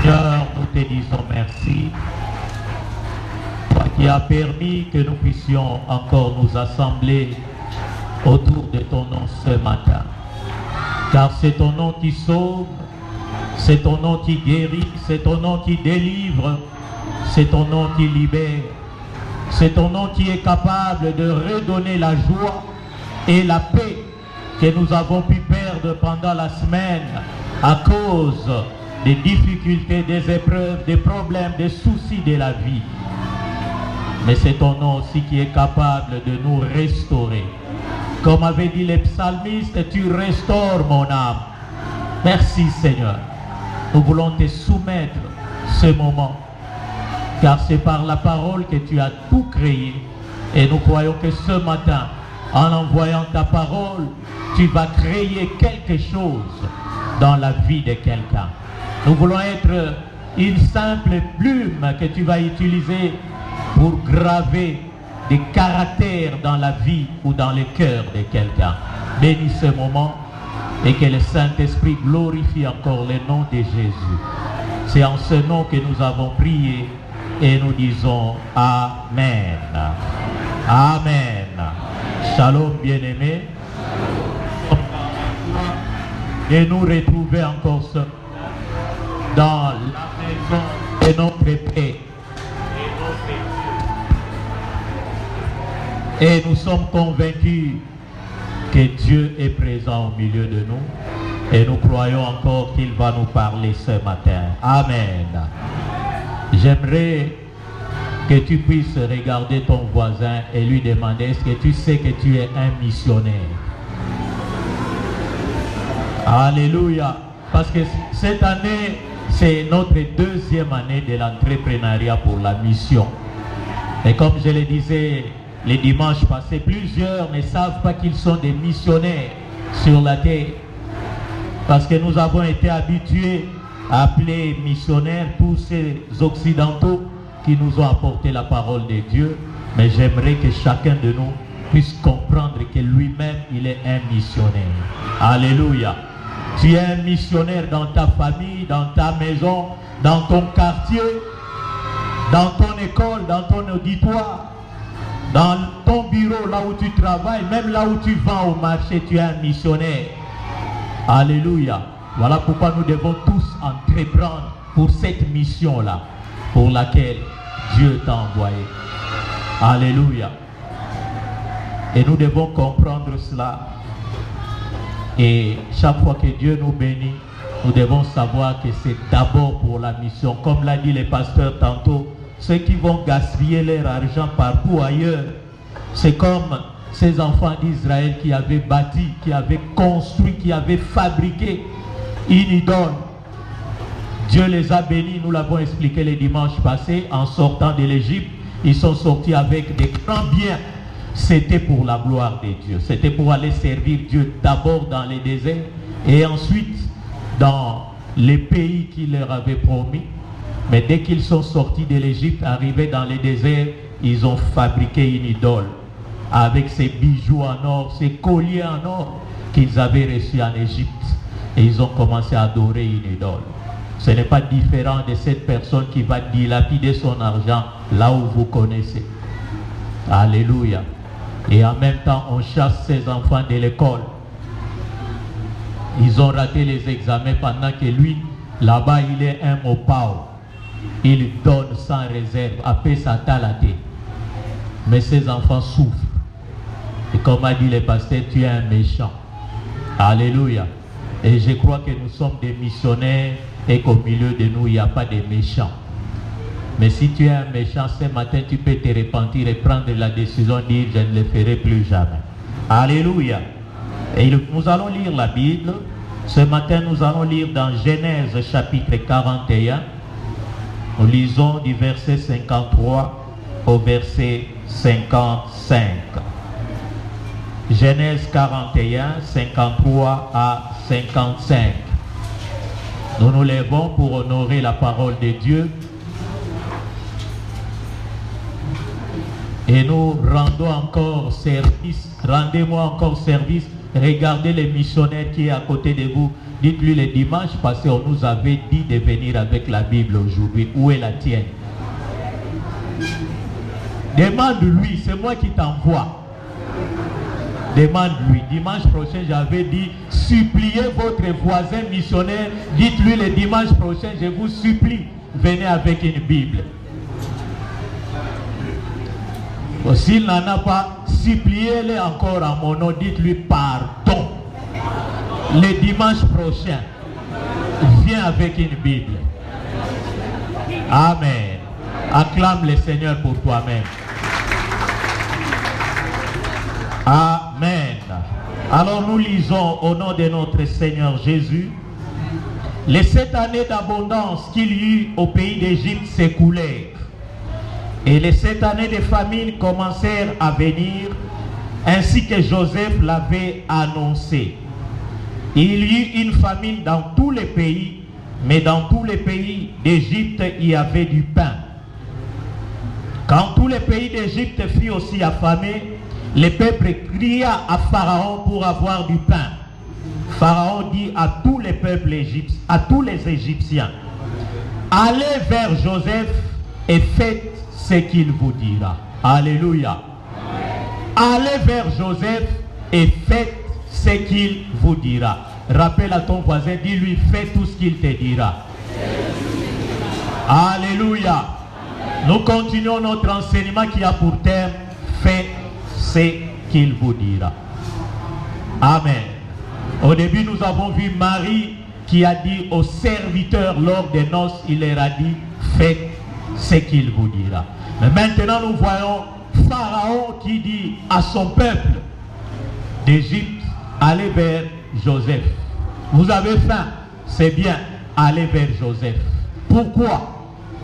Seigneur, nous te disons merci. Toi qui as permis que nous puissions encore nous assembler autour de ton nom ce matin. Car c'est ton nom qui sauve, c'est ton nom qui guérit, c'est ton nom qui délivre, c'est ton nom qui libère, c'est ton nom qui est capable de redonner la joie et la paix que nous avons pu perdre pendant la semaine à cause des difficultés, des épreuves, des problèmes, des soucis de la vie. Mais c'est ton nom aussi qui est capable de nous restaurer. Comme avait dit les psalmistes, tu restaures mon âme. Merci Seigneur. Nous voulons te soumettre ce moment. Car c'est par la parole que tu as tout créé. Et nous croyons que ce matin, en envoyant ta parole, tu vas créer quelque chose dans la vie de quelqu'un. Nous voulons être une simple plume que tu vas utiliser pour graver des caractères dans la vie ou dans le cœur de quelqu'un. Bénis ce moment et que le Saint-Esprit glorifie encore le nom de Jésus. C'est en ce nom que nous avons prié et nous disons Amen. Amen. Shalom bien-aimés. Et nous retrouver encore dans la maison de notre Père. Et nous sommes convaincus que Dieu est présent au milieu de nous. Et nous croyons encore qu'il va nous parler ce matin. Amen. J'aimerais que tu puisses regarder ton voisin et lui demander, est-ce que tu sais que tu es un missionnaire? Alléluia. Parce que cette année, c'est notre deuxième année de l'entrepreneuriat pour la mission. Et comme je le disais les dimanches passés, plusieurs ne savent pas qu'ils sont des missionnaires sur la terre. Parce que nous avons été habitués à appeler missionnaires tous ces occidentaux qui nous ont apporté la parole de Dieu. Mais j'aimerais que chacun de nous puisse comprendre que lui-même, il est un missionnaire. Alléluia. Tu es un missionnaire dans ta famille, dans ta maison, dans ton quartier, dans ton école, dans ton auditoire, dans ton bureau, là où tu travailles, même là où tu vends au marché, tu es un missionnaire. Alléluia. Voilà pourquoi nous devons tous entreprendre pour cette mission-là, pour laquelle Dieu t'a envoyé. Alléluia. Et nous devons comprendre cela. Et chaque fois que Dieu nous bénit, nous devons savoir que c'est d'abord pour la mission. Comme l'a dit le pasteur tantôt, ceux qui vont gaspiller leur argent partout ailleurs, c'est comme ces enfants d'Israël qui avaient bâti, qui avaient construit, qui avaient fabriqué une idole. Dieu les a bénis, nous l'avons expliqué les dimanches passés, en sortant de l'Égypte, ils sont sortis avec des grands biens. C'était pour la gloire de Dieu. C'était pour aller servir Dieu d'abord dans les déserts et ensuite dans les pays qu'il leur avait promis. Mais dès qu'ils sont sortis de l'Égypte, arrivés dans les déserts, ils ont fabriqué une idole avec ces bijoux en or, ces colliers en or qu'ils avaient reçus en Égypte. Et ils ont commencé à adorer une idole. Ce n'est pas différent de cette personne qui va dilapider son argent là où vous connaissez. Alléluia. Et en même temps, on chasse ses enfants de l'école. Ils ont raté les examens pendant que lui, là-bas, il est un mopao. Il donne sans réserve, après sa talaté. Mais ses enfants souffrent. Et comme a dit le pasteur, tu es un méchant. Alléluia. Et je crois que nous sommes des missionnaires et qu'au milieu de nous, il n'y a pas de méchants. Mais si tu es un méchant, ce matin, tu peux te repentir et prendre la décision de dire, je ne le ferai plus jamais. Alléluia. Et nous allons lire la Bible. Ce matin, nous allons lire dans Genèse chapitre 41. Nous lisons du verset 53 au verset 55. Genèse 41, 53 à 55. Nous nous lèvons pour honorer la parole de Dieu. Et nous rendons encore service. Rendez-moi encore service. Regardez les missionnaires qui est à côté de vous. Dites-lui le dimanche passé, on nous avait dit de venir avec la Bible aujourd'hui. Où est la tienne? Demande-lui, c'est moi qui t'envoie. Demande-lui. Dimanche prochain, j'avais dit, suppliez votre voisin missionnaire. Dites-lui le dimanche prochain, je vous supplie, venez avec une Bible. S'il n'en a pas, suppliez-le encore à mon nom. Dites-lui pardon. Le dimanche prochain, viens avec une Bible. Amen. Acclame le Seigneur pour toi-même. Amen. Alors nous lisons au nom de notre Seigneur Jésus. Les 7 années d'abondance qu'il y eut au pays d'Égypte s'écoulèrent. Et les 7 années de famine commencèrent à venir, ainsi que Joseph l'avait annoncé. Il y eut une famine dans tous les pays, mais dans tous les pays d'Égypte, il y avait du pain. Quand tous les pays d'Égypte furent aussi affamés, le peuple cria à Pharaon pour avoir du pain. Pharaon dit à tous les peuples égyptiens, à tous les Égyptiens, allez vers Joseph et faites ce qu'il vous dira. Alléluia. Allez vers Joseph et faites ce qu'il vous dira. Rappelle à ton voisin, dis-lui, fais tout ce qu'il te dira. Alléluia. Nous continuons notre enseignement qui a pour thème, faites ce qu'il vous dira. Amen. Au début, nous avons vu Marie qui a dit aux serviteurs lors des noces, il leur a dit, faites ce qu'il vous dira. Mais maintenant, nous voyons Pharaon qui dit à son peuple d'Égypte, allez vers Joseph. Vous avez faim, c'est bien, allez vers Joseph. Pourquoi?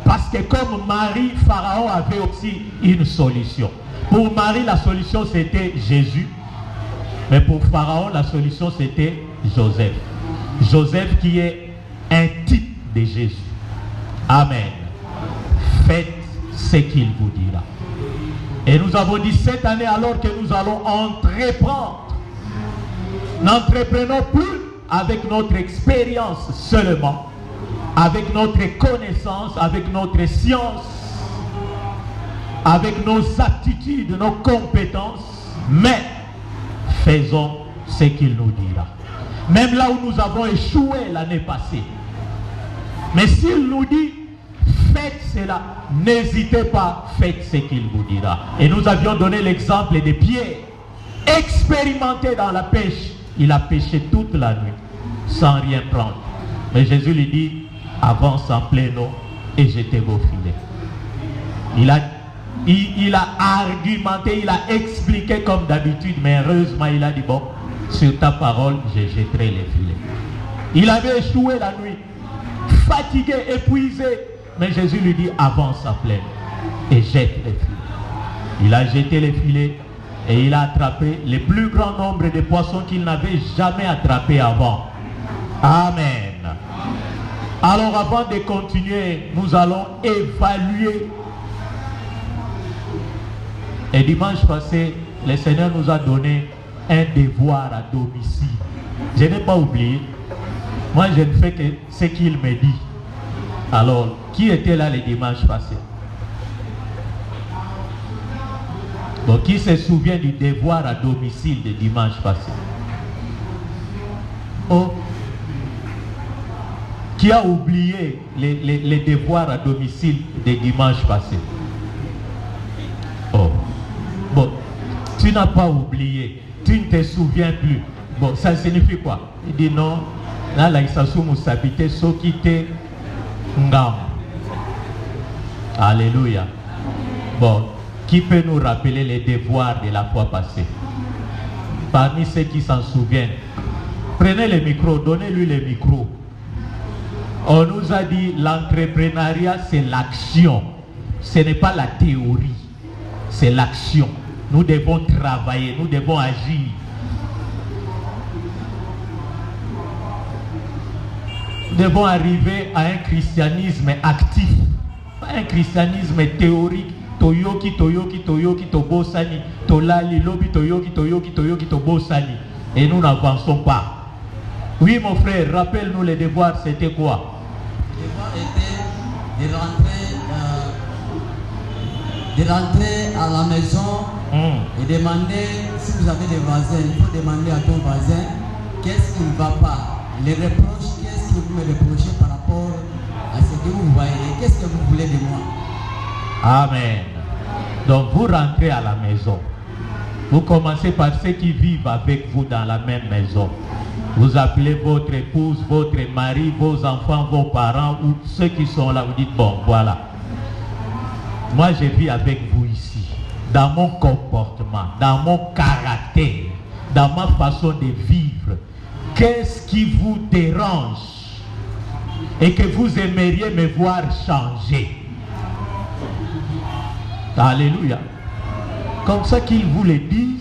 Parce que comme Marie, Pharaon avait aussi une solution. Pour Marie, la solution c'était Jésus. Mais pour Pharaon, la solution c'était Joseph. Joseph qui est un type de Jésus. Amen. Faites ce qu'il vous dira. Et nous avons dit cette année, alors que nous allons entreprendre, n'entreprenons plus avec notre expérience seulement, avec notre connaissance, avec notre science, avec nos aptitudes, nos compétences, mais faisons ce qu'il nous dira. Même là où nous avons échoué l'année passée. Mais s'il nous dit, faites cela, n'hésitez pas, faites ce qu'il vous dira. Et nous avions donné l'exemple de Pierre, expérimenté dans la pêche. Il a pêché toute la nuit, sans rien prendre. Mais Jésus lui dit, avance en plein eau et jetez vos filets. Il a argumenté, il a expliqué comme d'habitude, mais heureusement il a dit, bon, sur ta parole, je jetterai les filets. Il avait échoué la nuit, fatigué, épuisé, mais Jésus lui dit, avance en plein eau et jette les filets. Il a jeté les filets et il a attrapé le plus grand nombre de poissons qu'il n'avait jamais attrapé avant. Amen. Alors avant de continuer, nous allons évaluer. Et dimanche passé, le Seigneur nous a donné un devoir à domicile. Je n'ai pas oublié. Moi, je ne fais que ce qu'il me dit. Alors, qui était là le dimanche passé? Bon, qui se souvient du devoir à domicile de dimanche passé? Oh, qui a oublié les devoirs à domicile de dimanche passé? Oh, bon, tu n'as pas oublié, tu ne te souviens plus. Bon, ça signifie quoi? Il dit non, là, là, il s'assume s'habiter, so quitter ngam. Alléluia. Bon, qui peut nous rappeler les devoirs de la fois passée? Parmi ceux qui s'en souviennent, prenez le micro, donnez-lui le micro. On nous a dit l'entrepreneuriat c'est l'action, ce n'est pas la théorie, c'est l'action. Nous devons travailler, nous devons agir. Nous devons arriver à un christianisme actif, pas un christianisme théorique. Toyoki, toyoki, toyoki, tobosani, tolali, lobi, toyoki, toyoki, toyoki, tobosani. Et nous n'avançons pas. Oui, mon frère, rappelle-nous les devoirs, c'était quoi? Le devoir était de rentrer à la maison et demander, si vous avez des voisins, il faut demander à ton voisin qu'est-ce qui ne va pas. Les reproches, qu'est-ce que vous me reprochez par rapport à ce que vous voyez, qu'est-ce que vous voulez de moi? Amen. Donc vous rentrez à la maison. Vous commencez par ceux qui vivent avec vous dans la même maison. Vous appelez votre épouse, votre mari, vos enfants, vos parents ou ceux qui sont là. Vous dites, bon, voilà. Moi, je vis avec vous ici. Dans mon comportement, dans mon caractère, dans ma façon de vivre. Qu'est-ce qui vous dérange et que vous aimeriez me voir changer? Alléluia. Comme ça qu'ils vous le disent.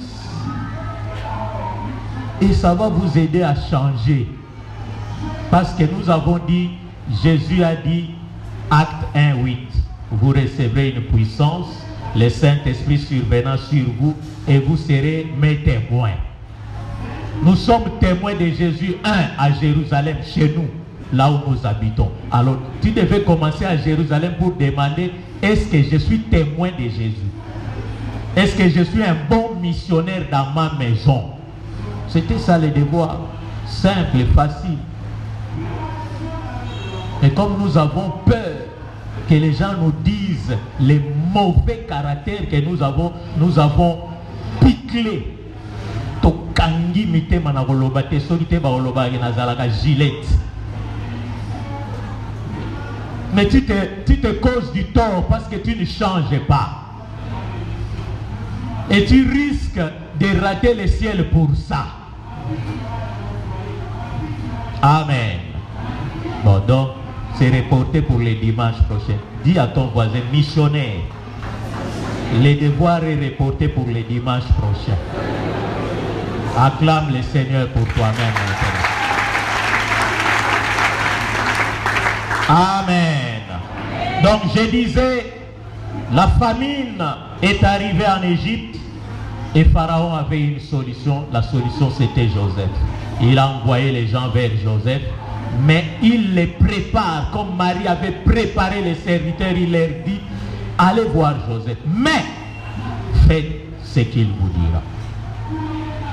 Et ça va vous aider à changer. Parce que nous avons dit, Jésus a dit, acte 1:8, vous recevrez une puissance, le Saint-Esprit survenant sur vous, et vous serez mes témoins. Nous sommes témoins de Jésus, à Jérusalem, chez nous, là où nous habitons. Alors, tu devais commencer à Jérusalem pour demander, est-ce que je suis témoin de Jésus? Est-ce que je suis un bon missionnaire dans ma maison? C'était ça le devoir, simple et facile. Et comme nous avons peur que les gens nous disent les mauvais caractères que nous avons piclés. Mais tu te causes du tort parce que tu ne changes pas. Et tu risques de rater le ciel pour ça. Amen. Bon, donc, c'est reporté pour les dimanches prochains. Dis à ton voisin, missionnaire, le devoir est reporté pour les dimanches prochains. Acclame le Seigneur pour toi-même. Amen. Donc je disais, la famine est arrivée en Égypte et Pharaon avait une solution. La solution c'était Joseph. Il a envoyé les gens vers Joseph, mais il les prépare, comme Marie avait préparé les serviteurs, il leur dit, allez voir Joseph, mais faites ce qu'il vous dira.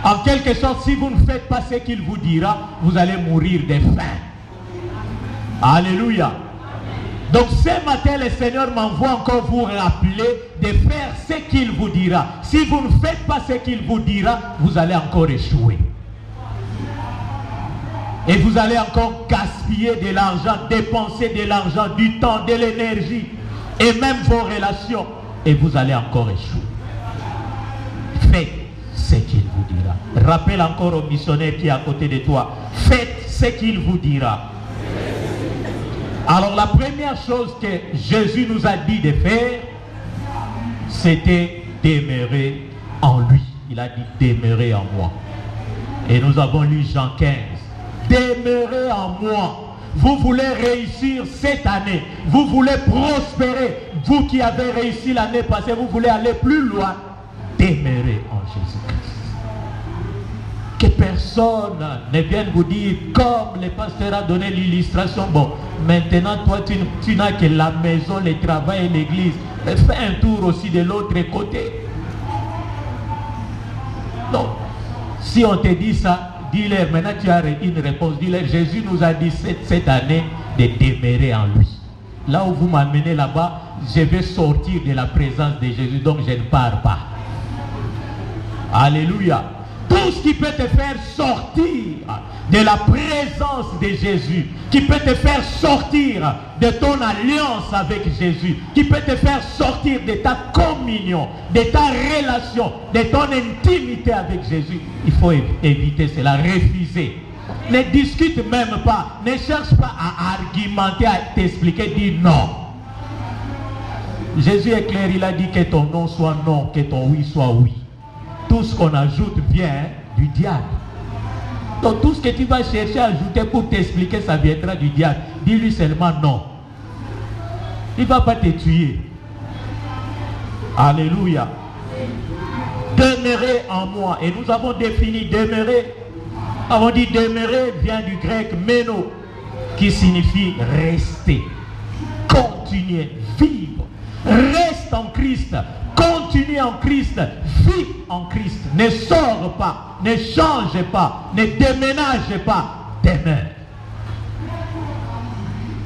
En quelque sorte, si vous ne faites pas ce qu'il vous dira, vous allez mourir de faim. Alléluia. Donc ce matin, le Seigneur m'envoie encore vous rappeler de faire ce qu'il vous dira. Si vous ne faites pas ce qu'il vous dira, vous allez encore échouer. Et vous allez encore gaspiller de l'argent, dépenser de l'argent, du temps, de l'énergie, et même vos relations. Et vous allez encore échouer. Faites ce qu'il vous dira. Rappelle encore au missionnaire qui est à côté de toi. Faites ce qu'il vous dira. Alors la première chose que Jésus nous a dit de faire, c'était demeurer en lui. Il a dit demeurer en moi. Et nous avons lu Jean 15. Demeurez en moi. Vous voulez réussir cette année. Vous voulez prospérer. Vous qui avez réussi l'année passée, vous voulez aller plus loin. Demeurez en Jésus-Christ. Que personne ne vienne vous dire, comme le pasteur a donné l'illustration, bon, maintenant toi tu n'as que la maison, le travail et l'église. Mais fais un tour aussi de l'autre côté. Donc, si on te dit ça, dis-leur, maintenant tu as une réponse, dis-leur, Jésus nous a dit cette année de demeurer en lui. Là où vous m'amenez là-bas, je vais sortir de la présence de Jésus, donc je ne pars pas. Alléluia. Tout ce qui peut te faire sortir de la présence de Jésus, qui peut te faire sortir de ton alliance avec Jésus, qui peut te faire sortir de ta communion, de ta relation, de ton intimité avec Jésus, il faut éviter cela, refuser. Ne discute même pas, ne cherche pas à argumenter, à t'expliquer, dis non. Jésus est clair, il a dit que ton non soit non, que ton oui soit oui. Tout ce qu'on ajoute vient du diable. Donc tout ce que tu vas chercher à ajouter pour t'expliquer, ça viendra du diable. Dis-lui seulement non. Il ne va pas te tuer. Alléluia. Demeurer en moi. Et nous avons défini demeurer. On dit demeurer vient du grec meno, qui signifie rester, continuer, vivre. Reste en Christ. Continue en Christ, vis en Christ, ne sors pas, ne change pas, ne déménage pas, demeure.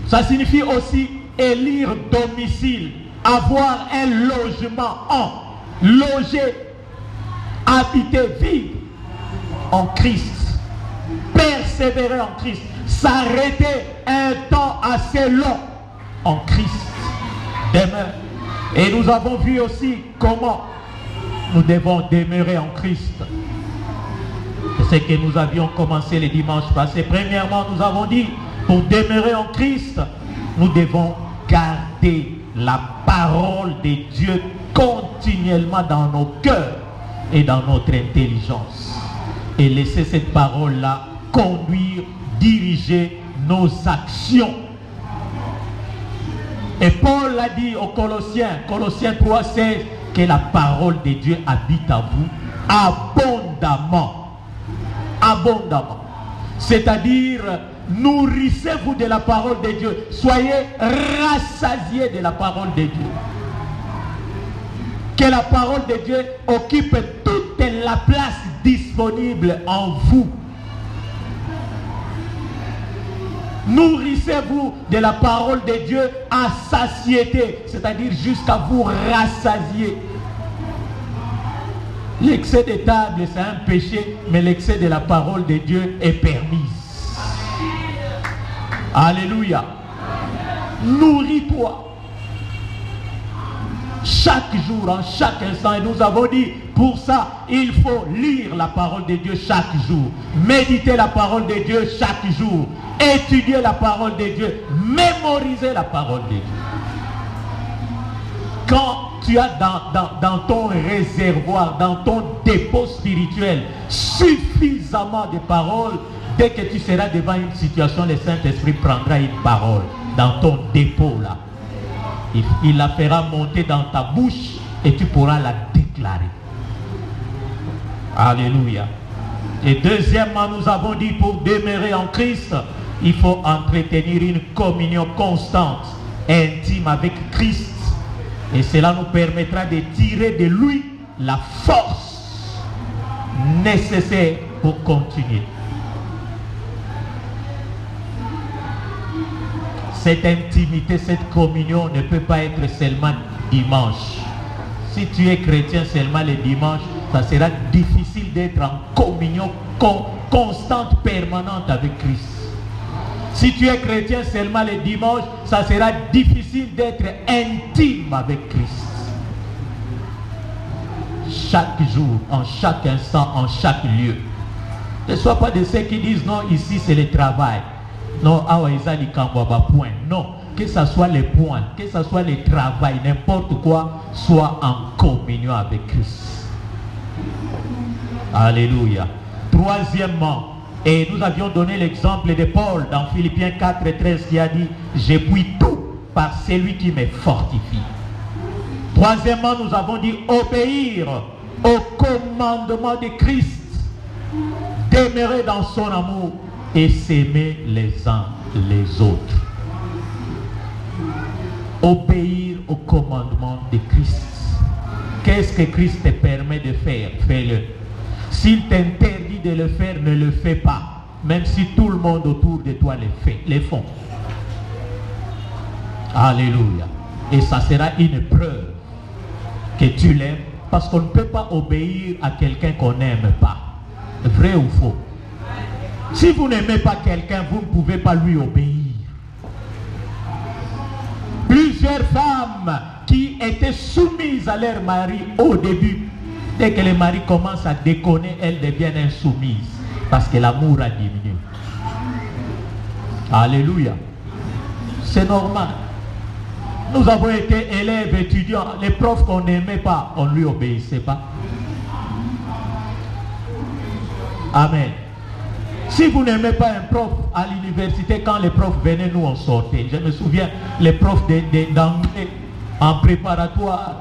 Ça signifie aussi élire domicile, avoir un logement loger, habiter, vivre en Christ, persévérer en Christ, s'arrêter un temps assez long en Christ, demeure. Et nous avons vu aussi comment nous devons demeurer en Christ. C'est ce que nous avions commencé les dimanches passés. Premièrement, nous avons dit, pour demeurer en Christ, nous devons garder la parole de Dieu continuellement dans nos cœurs et dans notre intelligence. Et laisser cette parole-là conduire, diriger nos actions Et Paul l'a dit aux Colossiens, Colossiens 3,16, que la parole de Dieu habite à vous abondamment. Abondamment. C'est-à-dire, nourrissez-vous de la parole de Dieu. Soyez rassasiés de la parole de Dieu. Que la parole de Dieu occupe toute la place disponible en vous. Nourrissez-vous de la parole de Dieu à satiété, c'est-à-dire jusqu'à vous rassasier. L'excès de table, c'est un péché, mais l'excès de la parole de Dieu est permis. Alléluia. Nourris-toi. Chaque jour, en chaque instant, et nous avons dit, pour ça, il faut lire la parole de Dieu chaque jour, méditer la parole de Dieu chaque jour, étudier la parole de Dieu, mémoriser la parole de Dieu. Quand tu as dans ton réservoir, dans ton dépôt spirituel, suffisamment de paroles, dès que tu seras devant une situation, le Saint-Esprit prendra une parole dans ton dépôt là. Il la fera monter dans ta bouche et tu pourras la déclarer. Alléluia. Et deuxièmement, nous avons dit, pour demeurer en Christ, il faut entretenir une communion constante, intime avec Christ. Et cela nous permettra de tirer de lui la force nécessaire pour continuer. Cette intimité, cette communion ne peut pas être seulement dimanche. Si tu es chrétien seulement le dimanche, ça sera difficile d'être en communion constante, permanente avec Christ. Si tu es chrétien seulement le dimanche, ça sera difficile d'être intime avec Christ. Chaque jour, en chaque instant, en chaque lieu. Ne sois pas de ceux qui disent non, ici c'est le travail. Non, point. Non, que ce soit les points, que ce soit le travail, n'importe quoi, soit en communion avec Christ. Alléluia. Troisièmement, et nous avions donné l'exemple de Paul dans Philippiens 4:13 qui a dit « Je puis tout par celui qui me fortifie ». Troisièmement, nous avons dit obéir au commandement de Christ, demeurer dans son amour et s'aimer les uns les autres. Obéir au commandement de Christ. Qu'est-ce que Christ te permet de faire? Fais-le. S'il t'interdit de le faire, ne le fais pas. Même si tout le monde autour de toi les font. Alléluia. Et ça sera une preuve que tu l'aimes, parce qu'on ne peut pas obéir à quelqu'un qu'on n'aime pas. Vrai ou faux? Si vous n'aimez pas quelqu'un, vous ne pouvez pas lui obéir. Plusieurs femmes qui étaient soumises à leur mari au début, dès que le mari commence à déconner, elles deviennent insoumises parce que l'amour a diminué. Alléluia. C'est normal. Nous avons été élèves, étudiants. Les profs qu'on n'aimait pas, on ne lui obéissait pas. Amen. Si vous n'aimez pas un prof à l'université, quand les profs venaient, nous on sortait. Je me souviens, les profs d'anglais en préparatoire.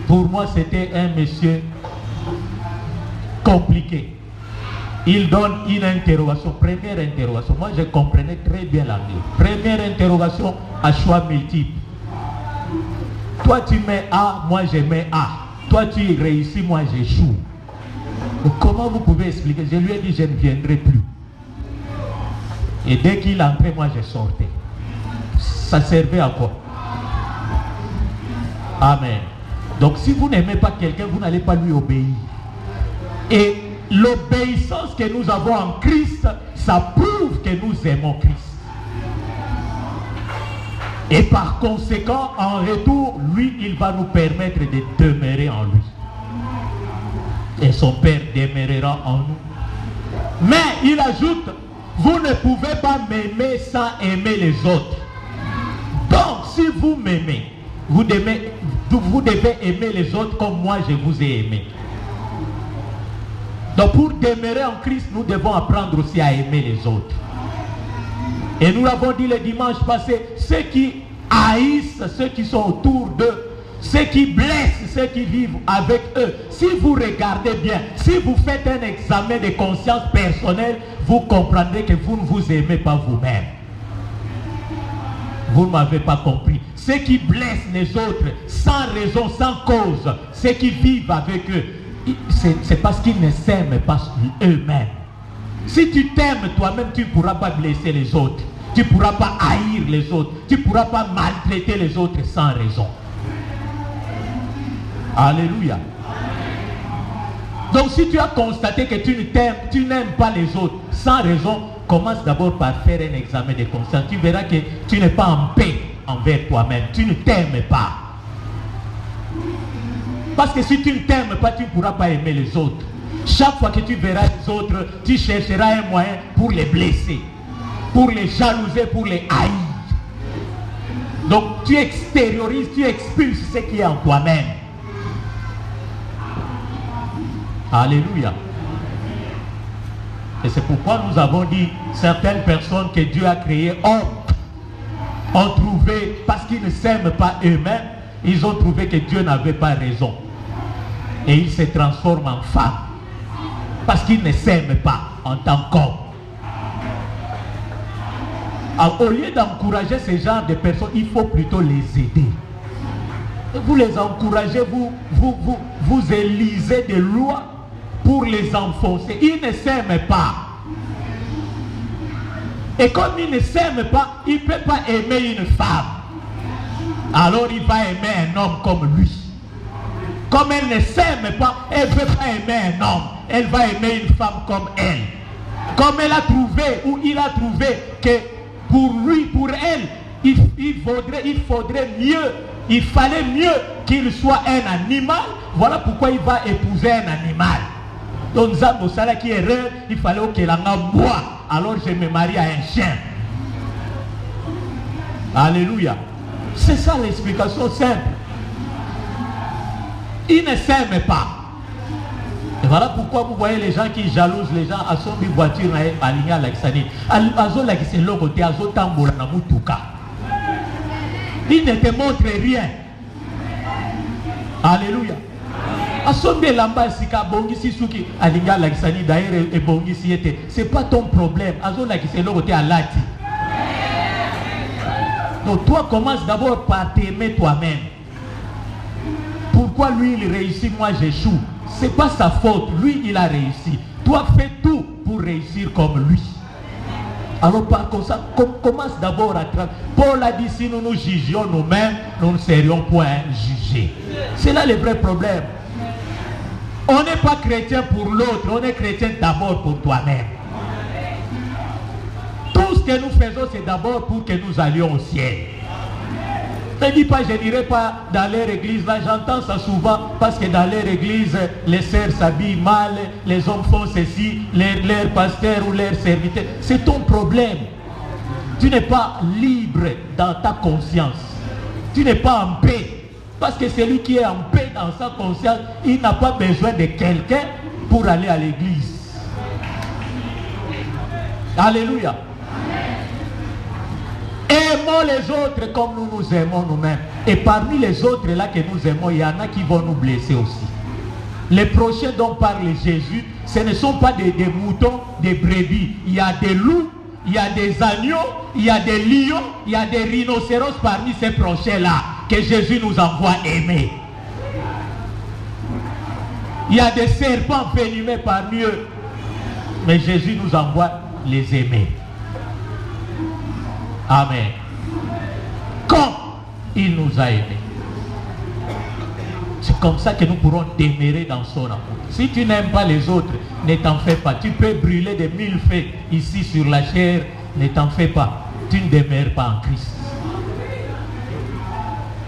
Pour moi, c'était un monsieur compliqué. Il donne une interrogation, première interrogation. Moi, je comprenais très bien l'anglais. Première interrogation à choix multiple. Toi, tu mets A, moi, je mets A. Toi, tu réussis, moi, j'échoue. Comment vous pouvez expliquer? Je lui ai dit, je ne viendrai plus. Et dès qu'il entrait, moi, je sortais. Ça servait à quoi? Amen. Donc, si vous n'aimez pas quelqu'un, vous n'allez pas lui obéir. Et l'obéissance que nous avons en Christ, ça prouve que nous aimons Christ. Et par conséquent, en retour, lui, il va nous permettre de demeurer en lui. Et son Père demeurera en nous. Mais il ajoute, vous ne pouvez pas m'aimer sans aimer les autres. Donc, si vous m'aimez, vous devez aimer les autres comme moi je vous ai aimé. Donc pour demeurer en Christ, nous devons apprendre aussi à aimer les autres. Et nous l'avons dit le dimanche passé, ceux qui haïssent ceux qui sont autour d'eux, ceux qui blessent ceux qui vivent avec eux, si vous regardez bien, si vous faites un examen de conscience personnelle, vous comprendrez que vous ne vous aimez pas vous-même. Vous ne m'avez pas compris. Ceux qui blessent les autres sans raison, sans cause, ceux qui vivent avec eux, c'est parce qu'ils ne s'aiment pas eux-mêmes. Si tu t'aimes toi-même, tu ne pourras pas blesser les autres. Tu ne pourras pas haïr les autres. Tu ne pourras pas maltraiter les autres sans raison. Alléluia. Donc si tu as constaté que tu n'aimes pas les autres sans raison, commence d'abord par faire un examen de conscience. Tu verras que tu n'es pas en paix envers toi-même. Tu ne t'aimes pas. Parce que si tu ne t'aimes pas, tu ne pourras pas aimer les autres. Chaque fois que tu verras les autres, tu chercheras un moyen pour les blesser, pour les jalouser, pour les haïr. Donc tu extériorises, tu expulses ce qui est en toi-même. Alléluia. Et c'est pourquoi nous avons dit, certaines personnes que Dieu a créées ont trouvé, parce qu'ils ne s'aiment pas eux-mêmes, ils ont trouvé que Dieu n'avait pas raison. Et ils se transforment en femmes. Parce qu'ils ne s'aiment pas en tant qu'hommes. Alors, au lieu d'encourager ce genre de personnes, il faut plutôt les aider. Et vous les encouragez, vous élisez des lois pour les enfoncer. Ils ne s'aiment pas. Et comme ils ne s'aiment pas, il ne peut pas aimer une femme. Alors il va aimer un homme comme lui. Comme elle ne s'aime pas, elle ne peut pas aimer un homme. Elle va aimer une femme comme elle. Comme elle a trouvé, ou il a trouvé que pour lui, pour elle, il faudrait mieux, il fallait mieux qu'il soit un animal. Voilà pourquoi il va épouser un animal. Donc Zambosala qui est erreur, il fallait qu'il en a moi. Alors je me marie à un chien. Alléluia. C'est ça l'explication simple. Ils ne s'aiment pas. Et voilà pourquoi vous voyez les gens qui jalousent les gens à son voiture alignée à l'Axani. Ils ne te montrent rien. Alléluia. C'est pas ton problème. Donc toi commence d'abord par t'aimer toi-même. Pourquoi lui il réussit, moi j'échoue? C'est pas sa faute, lui il a réussi. Toi fais tout pour réussir comme lui. Alors par contre, commence d'abord à travailler. Paul a dit, si nous nous jugions nous-mêmes, nous ne serions point jugés. C'est là le vrai problème. On n'est pas chrétien pour l'autre, on est chrétien d'abord pour toi-même. Tout ce que nous faisons, c'est d'abord pour que nous allions au ciel. Ne dis pas, je n'irai pas dans leur église. Là, j'entends ça souvent parce que dans leur église, les sœurs s'habillent mal, les hommes font ceci, leur pasteur ou leur serviteur. C'est ton problème. Tu n'es pas libre dans ta conscience. Tu n'es pas en paix. Parce que celui qui est en paix dans sa conscience, il n'a pas besoin de quelqu'un pour aller à l'église. Alléluia. Aimons les autres comme nous nous aimons nous-mêmes. Et parmi les autres là que nous aimons, il y en a qui vont nous blesser aussi. Les prochains dont parle Jésus, ce ne sont pas des moutons, des brebis. Il y a des loups, il y a des agneaux, il y a des lions, il y a des rhinocéros parmi ces prochains-là que Jésus nous envoie aimer. Il y a des serpents venimeux parmi eux, mais Jésus nous envoie les aimer. Amen. Comme il nous a aimés. C'est comme ça que nous pourrons demeurer dans son amour. Si tu n'aimes pas les autres, ne t'en fais pas. Tu peux brûler de 1000 feux ici sur la chair, ne t'en fais pas. Tu ne demeures pas en Christ.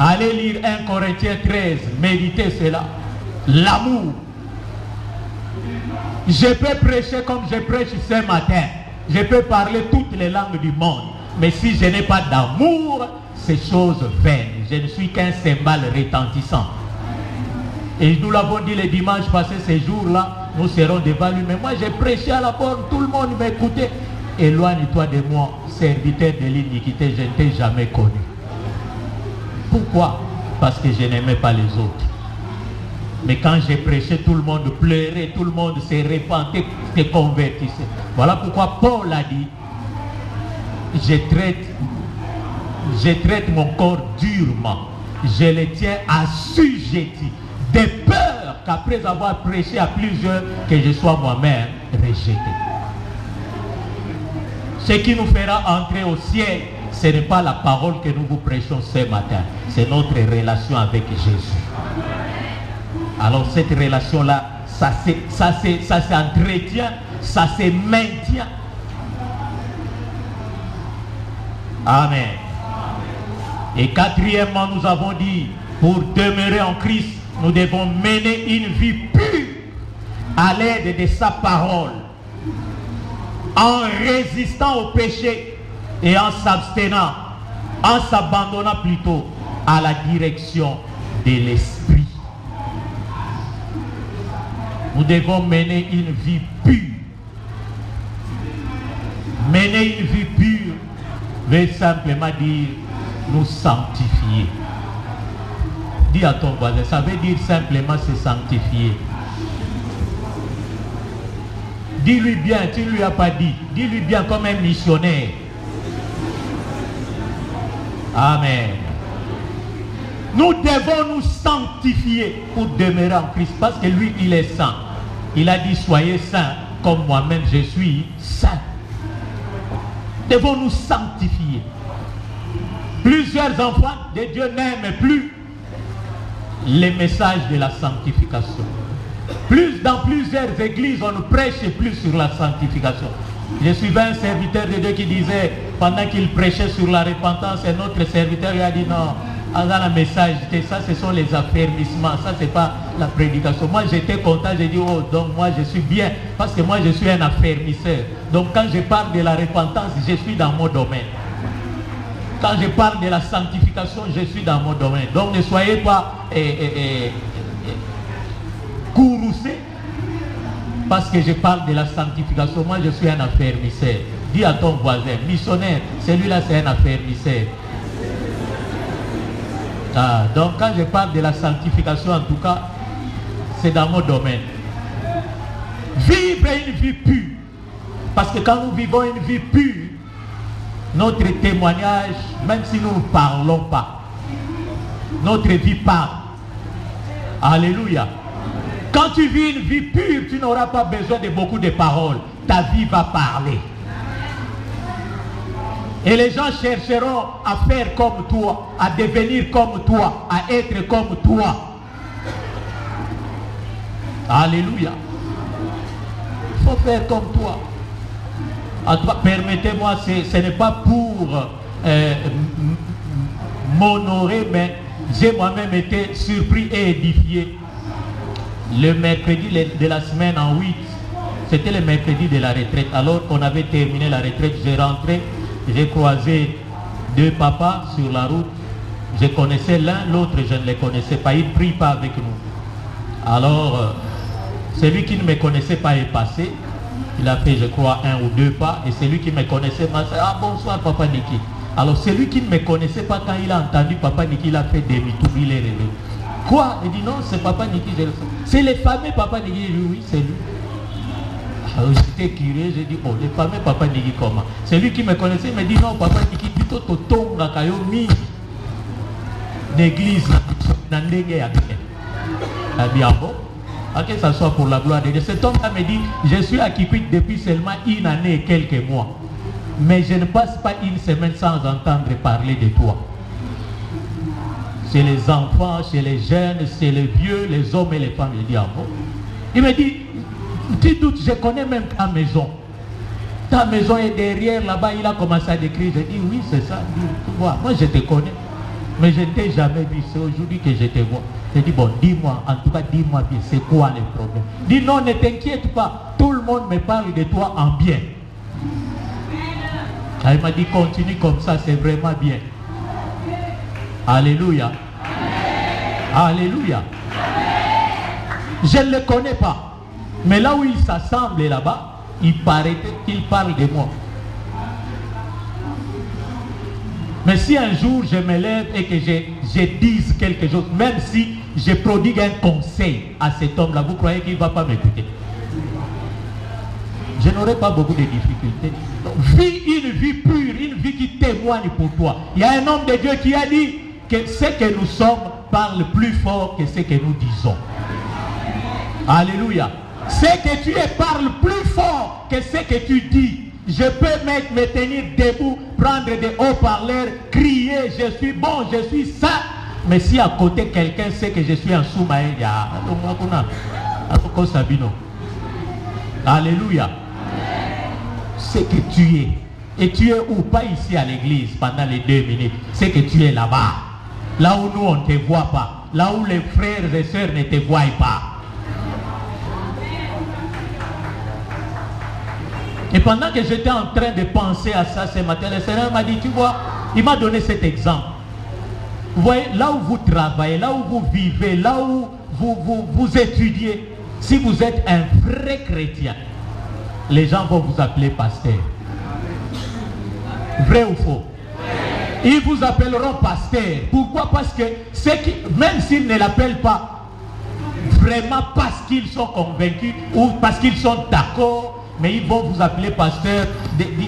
Allez lire 1 Corinthiens 13, méditez cela. L'amour. Je peux prêcher comme je prêche ce matin. Je peux parler toutes les langues du monde. Mais si je n'ai pas d'amour, c'est chose vaine. Je ne suis qu'un cymbale retentissant. Et nous l'avons dit le dimanche passé, ces jours-là, nous serons devant lui. Mais moi, j'ai prêché à la borne, tout le monde m'écoutait. éloigne-toi de moi, serviteur de l'iniquité, je ne t'ai jamais connu. Pourquoi? Parce que je n'aimais pas les autres. Mais quand j'ai prêché, tout le monde pleurait, tout le monde se repentait, se convertissait. Voilà pourquoi Paul a dit, je traite mon corps durement, je le tiens assujetti, de peur qu'après avoir prêché à plusieurs, que je sois moi-même rejeté. Ce qui nous fera entrer au ciel, ce n'est pas la parole que nous vous prêchons ce matin, c'est notre relation avec Jésus. Alors cette relation-là, ça s'entretient, ça se maintient. Amen. Et quatrièmement, nous avons dit, pour demeurer en Christ, nous devons mener une vie pure à l'aide de sa parole, en résistant au péché et en s'abstenant, en s'abandonnant plutôt à la direction de l'esprit. Nous devons mener une vie pure. Mener une vie pure veut simplement dire nous sanctifier. Dis à ton voisin, ça veut dire simplement se sanctifier. Dis-lui bien, tu ne lui as pas dit. Dis-lui bien comme un missionnaire. Amen. Nous devons nous sanctifier pour demeurer en Christ parce que lui, il est saint. Il a dit, soyez saints comme moi-même je suis saint. Devons nous sanctifier. Plusieurs enfants de Dieu n'aiment plus les messages de la sanctification. Dans plusieurs églises, on ne prêche plus sur la sanctification. Je suivais un serviteur de Dieu qui disait, pendant qu'il prêchait sur la repentance, un autre serviteur lui a dit non, dans le message, ça ce sont les affermissements, ça c'est pas la prédication. Moi j'étais content, j'ai dit oh donc moi je suis bien, parce que moi je suis un affermisseur. Donc quand je parle de la repentance, je suis dans mon domaine. Quand je parle de la sanctification, je suis dans mon domaine. Donc ne soyez pas courroucés parce que je parle de la sanctification. Moi je suis un affermisseur. Dis à ton voisin, missionnaire, celui-là c'est un affermisseur. Donc quand je parle de la sanctification, en tout cas, c'est dans mon domaine. Vivre une vie pure. Parce que quand nous vivons une vie pure, notre témoignage, même si nous ne parlons pas, notre vie parle. Alléluia. Quand tu vis une vie pure, tu n'auras pas besoin de beaucoup de paroles. Ta vie va parler. Et les gens chercheront à faire comme toi, à devenir comme toi, à être comme toi. Alléluia. Il faut faire comme toi. Permettez-moi, ce n'est pas pour m'honorer, mais j'ai moi-même été surpris et édifié. Le mercredi de la semaine en 8, c'était le mercredi de la retraite. Alors qu'on avait terminé la retraite, j'ai rentré, j'ai croisé deux papas sur la route. Je connaissais l'un, l'autre je ne les connaissais pas. Ils ne prient pas avec nous. Alors, celui qui ne me connaissait pas est passé. Il a fait, je crois, 1 ou 2 pas. Et celui qui me connaissait m'a dit, ah bonsoir Papa Niki. Alors celui qui ne me connaissait pas, quand il a entendu Papa Niki, il a fait demi-tour, il est revenu. Quoi? Il dit non, c'est Papa Niki. C'est le fameux Papa Niki. Il dit oui, c'est lui. Alors j'étais curieux, j'ai dit, oh, le fameux Papa Niki comment? Celui qui me connaissait me dit non, Papa Niki, plutôt Totonga Kayomi. L'église, Nandenge a dit, ah bon? Que ce soit pour la gloire de Dieu. Cet homme-là me dit, je suis à Kikwit depuis seulement 1 année et quelques mois. Mais je ne passe pas une semaine sans entendre parler de toi. Chez les enfants, chez les jeunes, chez les vieux, les hommes et les femmes. Je dis, ah bon? Il me dit, tu doutes, je connais même ta maison. Ta maison est derrière là-bas, il a commencé à décrire. Je dis, oui, c'est ça. Il dit, tu vois, moi je te connais. Mais je ne t'ai jamais vu, c'est aujourd'hui que je te vois. Je dis, bon, dis-moi, en tout cas, dis-moi bien, c'est quoi le problème? Dis, non, ne t'inquiète pas, tout le monde me parle de toi en bien. Il m'a dit, continue comme ça, c'est vraiment bien. Alléluia. Alléluia. Je ne le connais pas. Mais là où il s'assemble là-bas, il paraît qu'il parle de moi. Mais si un jour je me lève et que je dise quelque chose, même si je prodigue un conseil à cet homme-là, vous croyez qu'il ne va pas m'écouter? Je n'aurai pas beaucoup de difficultés. Donc, vis une vie pure, une vie qui témoigne pour toi. Il y a un homme de Dieu qui a dit que ce que nous sommes parle plus fort que ce que nous disons. Alléluia. Ce que tu es parle plus fort que ce que tu dis. Je peux me tenir debout, prendre des haut-parleurs, crier, je suis bon, je suis ça. Mais si à côté quelqu'un sait que je suis un sous-maïn, alléluia. C'est que tu es. Et tu es où? Pas ici à l'église pendant les 2 minutes. C'est que tu es là-bas. Là où nous on ne te voit pas. Là où les frères et sœurs ne te voient pas. Et pendant que j'étais en train de penser à ça ce matin, le Seigneur m'a dit, tu vois, il m'a donné cet exemple. Vous voyez, là où vous travaillez, là où vous vivez, là où vous étudiez, si vous êtes un vrai chrétien, les gens vont vous appeler pasteur. Vrai ou faux? Ils vous appelleront pasteur. Pourquoi? Parce que même s'ils ne l'appellent pas vraiment parce qu'ils sont convaincus ou parce qu'ils sont d'accord, mais ils vont vous appeler pasteur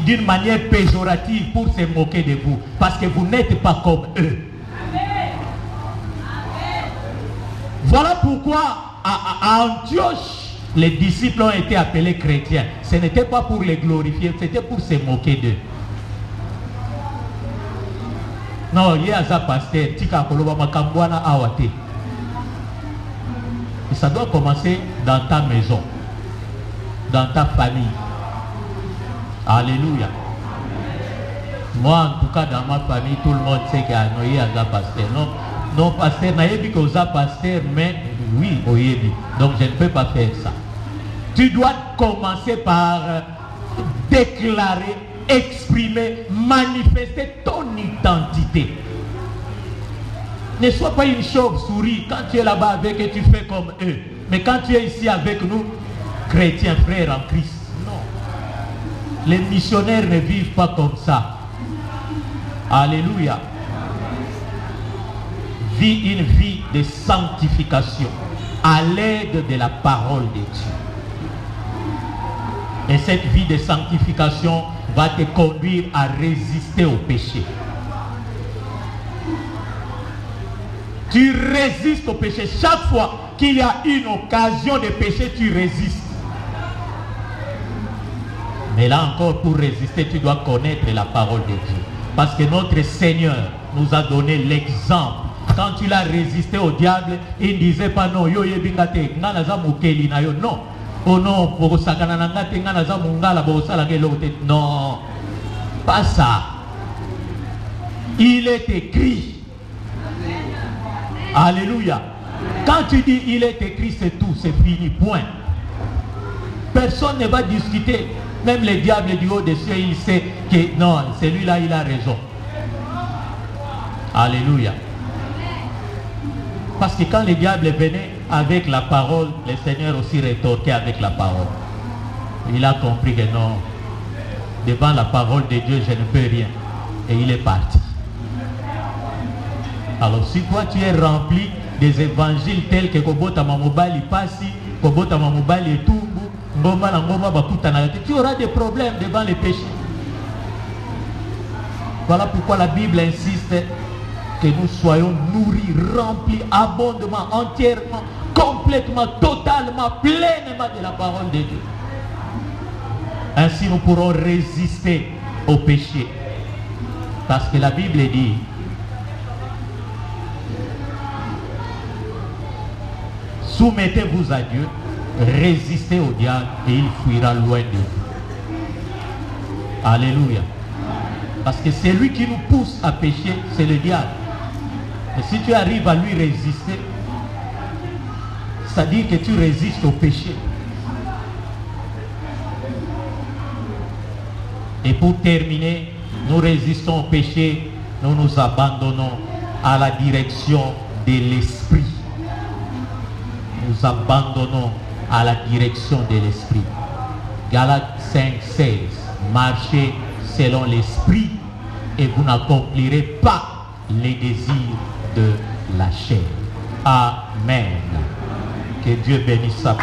d'une manière péjorative pour se moquer de vous. Parce que vous n'êtes pas comme eux. Voilà pourquoi à Antioche, les disciples ont été appelés chrétiens. Ce n'était pas pour les glorifier, c'était pour se moquer d'eux. Non, il y a un pasteur, et ça doit commencer dans ta maison, dans ta famille. Alléluia. Moi, en tout cas, dans ma famille, tout le monde sait qu'il y a un pasteur. Non, pasteur, n'a pas que ça pasteur, mais oui, donc je ne peux pas faire ça. Tu dois commencer par déclarer, exprimer, manifester ton identité. Ne sois pas une chauve-souris quand tu es là-bas avec et tu fais comme eux. Mais quand tu es ici avec nous, chrétiens, frères en Christ, non. Les missionnaires ne vivent pas comme ça. Alléluia. Vis une vie de sanctification à l'aide de la parole de Dieu. Et cette vie de sanctification va te conduire à résister au péché. Tu résistes au péché. Chaque fois qu'il y a une occasion de péché, tu résistes. Mais là encore, pour résister, tu dois connaître la parole de Dieu. Parce que notre Seigneur nous a donné l'exemple. Quand il a résisté au diable, il ne disait pas non, yo yebingate, ngana mukeli na yo, non. Oh non, non, pas ça. Il est écrit. Alléluia. Quand tu dis il est écrit, c'est tout, c'est fini, point. Personne ne va discuter. Même le diable du haut des cieux, il sait que non, celui-là, il a raison. Alléluia. Parce que quand le diable venait avec la parole, le Seigneur aussi rétorquait avec la parole. Il a compris que non, devant la parole de Dieu, je ne peux rien. Et il est parti. Alors si toi tu es rempli des évangiles tels que Kobota Mamobali Passi, Kobota Mamobali Etumbu, Ngoma na Ngoma Bakutana, tu auras des problèmes devant les péchés. Voilà pourquoi la Bible insiste que nous soyons nourris, remplis, abondamment, entièrement, complètement, totalement, pleinement de la parole de Dieu. Ainsi nous pourrons résister au péché. Parce que la Bible dit, soumettez-vous à Dieu, résistez au diable et il fuira loin de vous. Alléluia. Parce que c'est lui qui nous pousse à pécher, c'est le diable. Et si tu arrives à lui résister, c'est-à-dire que tu résistes au péché. Et pour terminer, nous résistons au péché, nous nous abandonnons à la direction de l'esprit. Nous abandonnons à la direction de l'esprit. Galates 5, 16. Marchez selon l'esprit et vous n'accomplirez pas les désirs de la chair. Amen. Que Dieu bénisse sa parole.